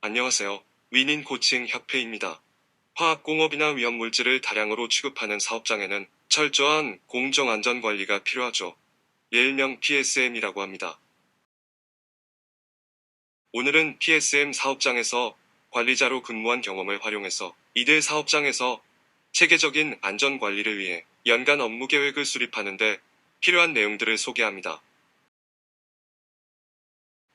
안녕하세요. 위닌 고칭 협회입니다. 화학공업이나 위험물질을 다량으로 취급하는 사업장에는 철저한 공정안전관리가 필요하죠. 일명 PSM이라고 합니다. 오늘은 PSM 사업장에서 관리자로 근무한 경험을 활용해서 이들 사업장에서 체계적인 안전관리를 위해 연간 업무 계획을 수립하는데 필요한 내용들을 소개합니다.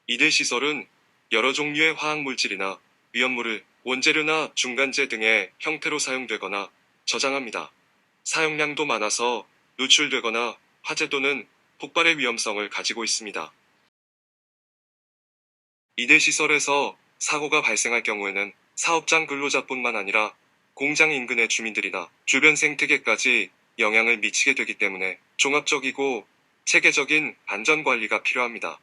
이들 시설은 여러 종류의 화학물질이나 위험물을 원재료나 중간재 등의 형태로 사용되거나 저장합니다. 사용량도 많아서 누출되거나 화재 또는 폭발의 위험성을 가지고 있습니다. 이들 시설에서 사고가 발생할 경우에는 사업장 근로자뿐만 아니라 공장 인근의 주민들이나 주변 생태계까지 영향을 미치게 되기 때문에 종합적이고 체계적인 안전관리가 필요합니다.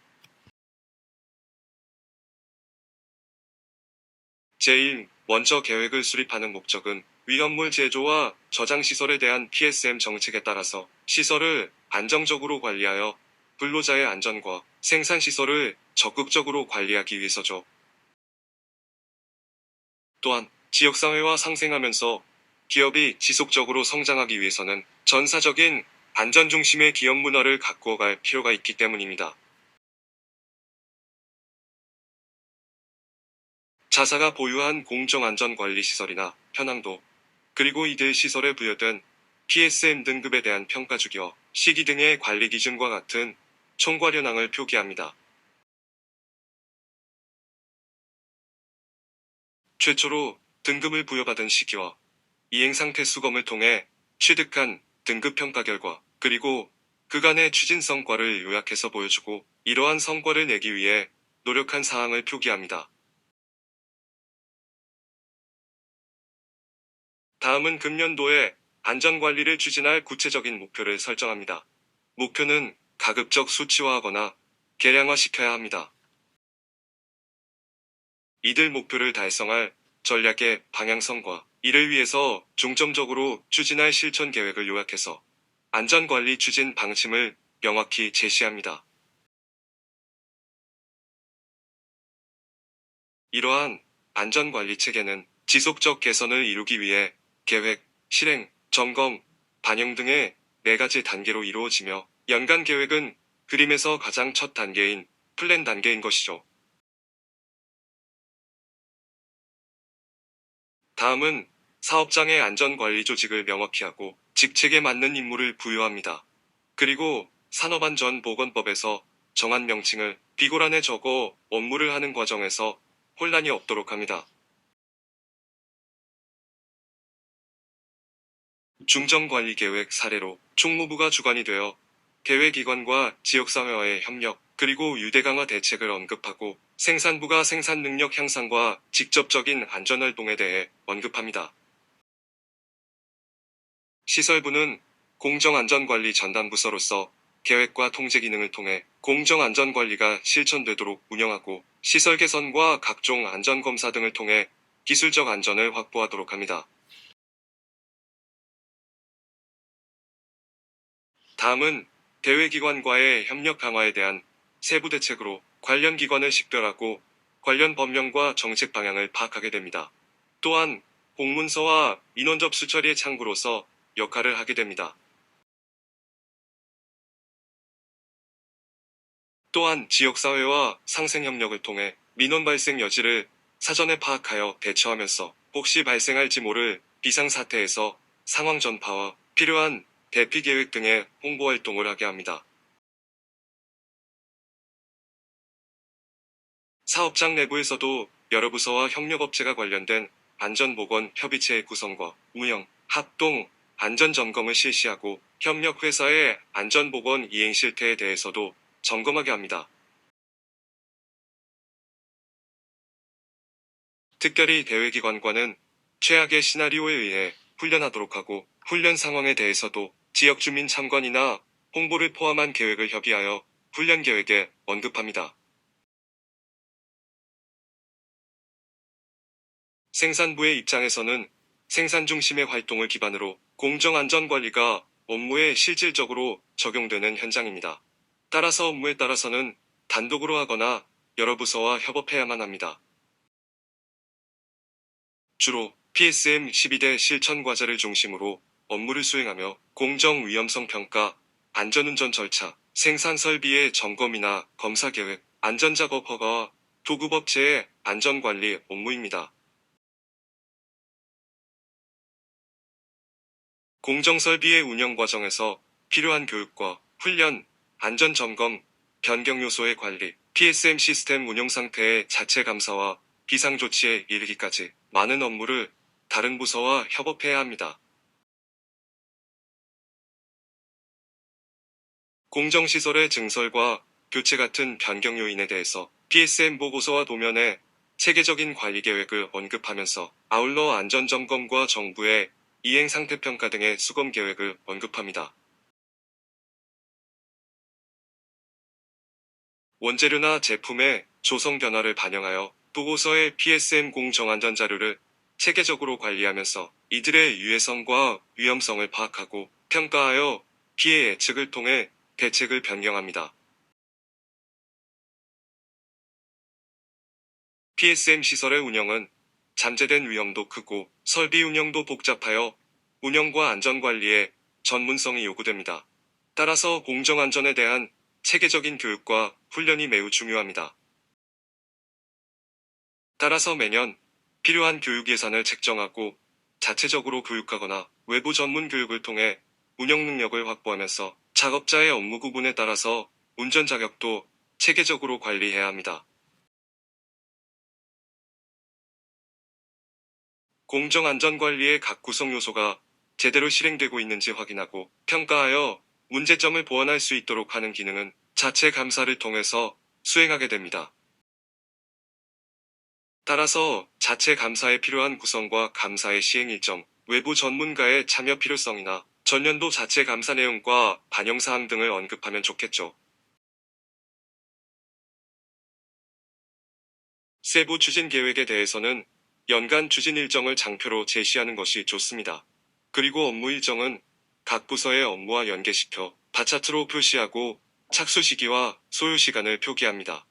제일 먼저 계획을 수립하는 목적은 위험물 제조와 저장 시설에 대한 PSM 정책에 따라서 시설을 안정적으로 관리하여 근로자의 안전과 생산 시설을 적극적으로 관리하기 위해서죠. 또한 지역사회와 상생하면서 기업이 지속적으로 성장하기 위해서는 전사적인 안전 중심의 기업 문화를 가꾸어 갈 필요가 있기 때문입니다. 자사가 보유한 공정안전관리시설이나 현황도, 그리고 이들 시설에 부여된 PSM 등급에 대한 평가주기와 시기 등의 관리 기준과 같은 총괄 현황을 표기합니다. 최초로 등급을 부여받은 시기와 이행상태 수검을 통해 취득한 등급 평가 결과, 그리고 그간의 추진 성과를 요약해서 보여주고 이러한 성과를 내기 위해 노력한 사항을 표기합니다. 다음은 금년도에 안전관리를 추진할 구체적인 목표를 설정합니다. 목표는 가급적 수치화하거나 계량화시켜야 합니다. 이들 목표를 달성할 전략의 방향성과 이를 위해서 중점적으로 추진할 실천 계획을 요약해서 안전관리 추진 방침을 명확히 제시합니다. 이러한 안전관리 체계는 지속적 개선을 이루기 위해 계획, 실행, 점검, 반영 등의 4가지 단계로 이루어지며 연간 계획은 그림에서 가장 첫 단계인 플랜 단계인 것이죠. 다음은 사업장의 안전관리 조직을 명확히 하고 직책에 맞는 임무를 부여합니다. 그리고 산업안전보건법에서 정한 명칭을 비고란에 적어 업무를 하는 과정에서 혼란이 없도록 합니다. 중점관리계획 사례로 총무부가 주관이 되어 계획기관과 지역사회와의 협력, 그리고 유대 강화 대책을 언급하고 생산부가 생산 능력 향상과 직접적인 안전활동에 대해 언급합니다. 시설부는 공정안전관리 전담부서로서 계획과 통제 기능을 통해 공정안전관리가 실천되도록 운영하고 시설 개선과 각종 안전검사 등을 통해 기술적 안전을 확보하도록 합니다. 다음은 대외기관과의 협력 강화에 대한 세부 대책으로 관련 기관을 식별하고 관련 법령과 정책 방향을 파악하게 됩니다. 또한 공문서와 민원 접수 처리의 창구로서 역할을 하게 됩니다. 또한 지역사회와 상생협력을 통해 민원 발생 여지를 사전에 파악하여 대처하면서 혹시 발생할지 모를 비상사태에서 상황 전파와 필요한 대피 계획 등의 홍보 활동을 하게 합니다. 사업장 내부에서도 여러 부서와 협력업체가 관련된 안전보건 협의체의 구성과 운영, 합동, 안전점검을 실시하고 협력회사의 안전보건 이행 실태에 대해서도 점검하게 합니다. 특별히 대외기관과는 최악의 시나리오에 의해 훈련하도록 하고 훈련 상황에 대해서도 지역 주민 참관이나 홍보를 포함한 계획을 협의하여 훈련 계획에 언급합니다. 생산부의 입장에서는 생산 중심의 활동을 기반으로 공정안전관리가 업무에 실질적으로 적용되는 현장입니다. 따라서 업무에 따라서는 단독으로 하거나 여러 부서와 협업해야만 합니다. 주로 PSM 12대 실천 과제를 중심으로 업무를 수행하며 공정 위험성 평가, 안전운전 절차, 생산 설비의 점검이나 검사 계획, 안전작업 허가와 도급업체의 안전관리 업무입니다. 공정설비의 운영 과정에서 필요한 교육과 훈련, 안전점검, 변경 요소의 관리, PSM 시스템 운영 상태의 자체 감사와 비상조치에 이르기까지 많은 업무를 다른 부서와 협업해야 합니다. 공정시설의 증설과 교체 같은 변경 요인에 대해서 PSM 보고서와 도면에 체계적인 관리 계획을 언급하면서 아울러 안전점검과 정부의 이행상태평가 등의 수검 계획을 언급합니다. 원재료나 제품의 조성 변화를 반영하여 보고서의 PSM 공정안전 자료를 체계적으로 관리하면서 이들의 유해성과 위험성을 파악하고 평가하여 피해 예측을 통해 대책을 변경합니다. PSM 시설의 운영은 잠재된 위험도 크고 설비 운영도 복잡하여 운영과 안전관리에 전문성이 요구됩니다. 따라서 공정안전에 대한 체계적인 교육과 훈련이 매우 중요합니다. 따라서 매년 필요한 교육 예산을 책정하고 자체적으로 교육하거나 외부 전문 교육을 통해 운영 능력을 확보하면서 작업자의 업무 구분에 따라서 운전 자격도 체계적으로 관리해야 합니다. 공정안전관리의 각 구성 요소가 제대로 실행되고 있는지 확인하고 평가하여 문제점을 보완할 수 있도록 하는 기능은 자체 감사를 통해서 수행하게 됩니다. 따라서 자체 감사에 필요한 구성과 감사의 시행 일정, 외부 전문가의 참여 필요성이나 전년도 자체 감사 내용과 반영 사항 등을 언급하면 좋겠죠. 세부 추진 계획에 대해서는 연간 추진 일정을 장표로 제시하는 것이 좋습니다. 그리고 업무 일정은 각 부서의 업무와 연계시켜 바차트로 표시하고 착수 시기와 소요 시간을 표기합니다.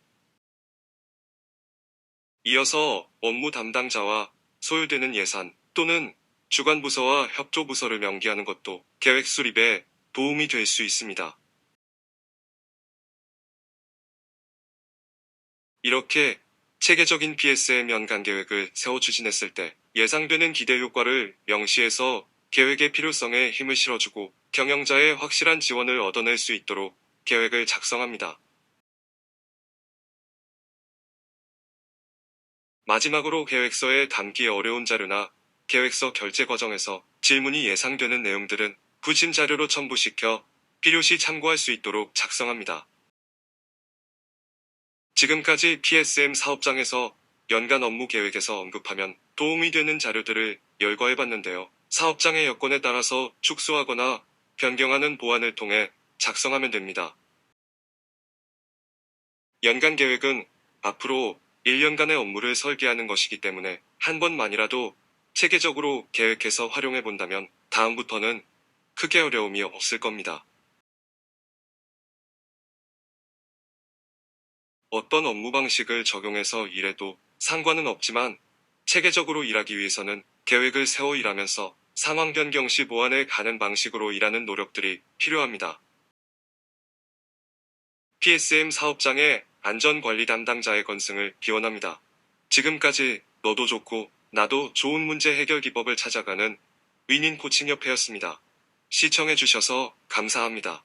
이어서 업무 담당자와 소요되는 예산 또는 주관 부서와 협조 부서를 명기하는 것도 계획 수립에 도움이 될 수 있습니다. 이렇게 체계적인 PSM 연간 계획을 세워 추진했을 때 예상되는 기대 효과를 명시해서 계획의 필요성에 힘을 실어주고 경영자의 확실한 지원을 얻어낼 수 있도록 계획을 작성합니다. 마지막으로 계획서에 담기 어려운 자료나 계획서 결제 과정에서 질문이 예상되는 내용들은 부심 자료로 첨부시켜 필요시 참고할 수 있도록 작성합니다. 지금까지 PSM 사업장에서 연간 업무 계획에서 언급하면 도움이 되는 자료들을 열거해 봤는데요. 사업장의 여건에 따라서 축소하거나 변경하는 보완을 통해 작성하면 됩니다. 연간 계획은 앞으로 1년간의 업무를 설계하는 것이기 때문에 한 번만이라도 체계적으로 계획해서 활용해 본다면 다음부터는 크게 어려움이 없을 겁니다. 어떤 업무 방식을 적용해서 일해도 상관은 없지만 체계적으로 일하기 위해서는 계획을 세워 일하면서 상황 변경 시 보완해 가는 방식으로 일하는 노력들이 필요합니다. PSM 사업장의 안전관리 담당자의 건승을 기원합니다. 지금까지 너도 좋고 나도 좋은 문제 해결 기법을 찾아가는 위닌 코칭협회였습니다. 시청해주셔서 감사합니다.